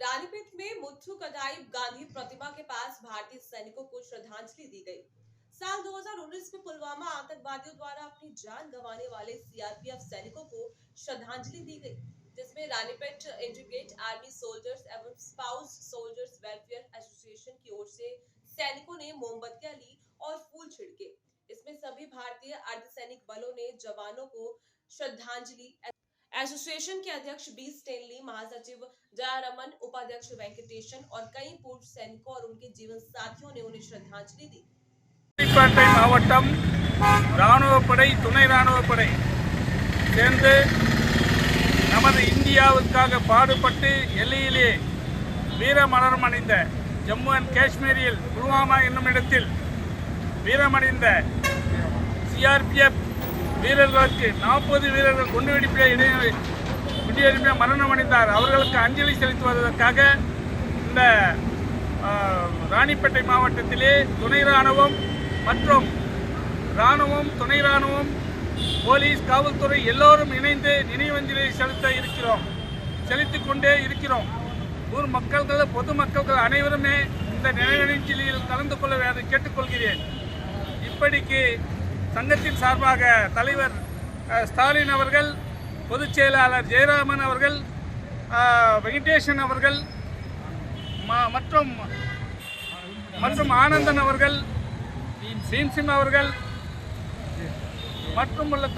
रानीपेट में मुथु कटाई गांधी प्रतिमा के पास भारतीय सैनिकों को श्रद्धांजलि दी गई। साल 2019 में पुलवामा आतंकवादियों द्वारा अपनी जान गंवाने वाले सीआरपीएफ सैनिकों को श्रद्धांजलि दी गई, जिसमें रानीपेट इंटीग्रेट आर्मी सोल्जर्स एवं स्पाउस सोल्जर्स वेलफेयर एसोसिएशन की ओर से सैनिकों ने मोमबत्तियां ली और फूल छिड़के। इसमें सभी भारतीय अर्धसैनिक बलों ने जवानों को श्रद्धांजलि। एसोसिएशन के अध्यक्ष बी स्टेनली, महासचिव जयारमन, उपाध्यक्ष वेंकटेशन और कई पूर्व सैनिकों और उनके जीवन साथियों ने उन्हें श्रद्धांजलि दी। ராணிப்பேட்டை மாவட்டம் இராணுவப்படை துணை இராணுவப்படை சேர்ந்து நமது இந்தியாவுக்காக பாடுபட்டு எல்லையிலே வீரமரணம் அடைந்த ஜம்மு அண்ட் காஷ்மீரில் புல்வாமா என்னும் இடத்தில் வீரமடைந்த சிஆர்பிஎஃப் வீரர்களுக்கு 40 வீரர்கள் குண்டுவெடிப்பிலே மரணம் அடைந்தார். அவர்களுக்கு அஞ்சலி செலுத்துவதற்காக இந்த ராணிப்பேட்டை மாவட்டத்திலே துணை இராணுவம் மற்றும் இராணுவம், துணை இராணுவம், போலீஸ், காவல்துறை எல்லோரும் இணைந்து நினைவஞ்சலி செலுத்திக் கொண்டே இருக்கிறோம். ஊர் மக்கள்கள், பொதுமக்கள் அனைவருமே இந்த நினைவஞ்சலியில் கலந்து கொள்ள கேட்டுக்கொள்கிறேன். இப்படிக்கு சங்கத்தின் சார்பாக தலைவர் ஸ்டாலின் அவர்கள், பொதுச் செயலாளர் ஜெயராமன் அவர்கள், வெங்கடேசன் அவர்கள் மற்றும் ஆனந்தன் அவர்கள், சீன்சிம் அவர்கள் மற்றும்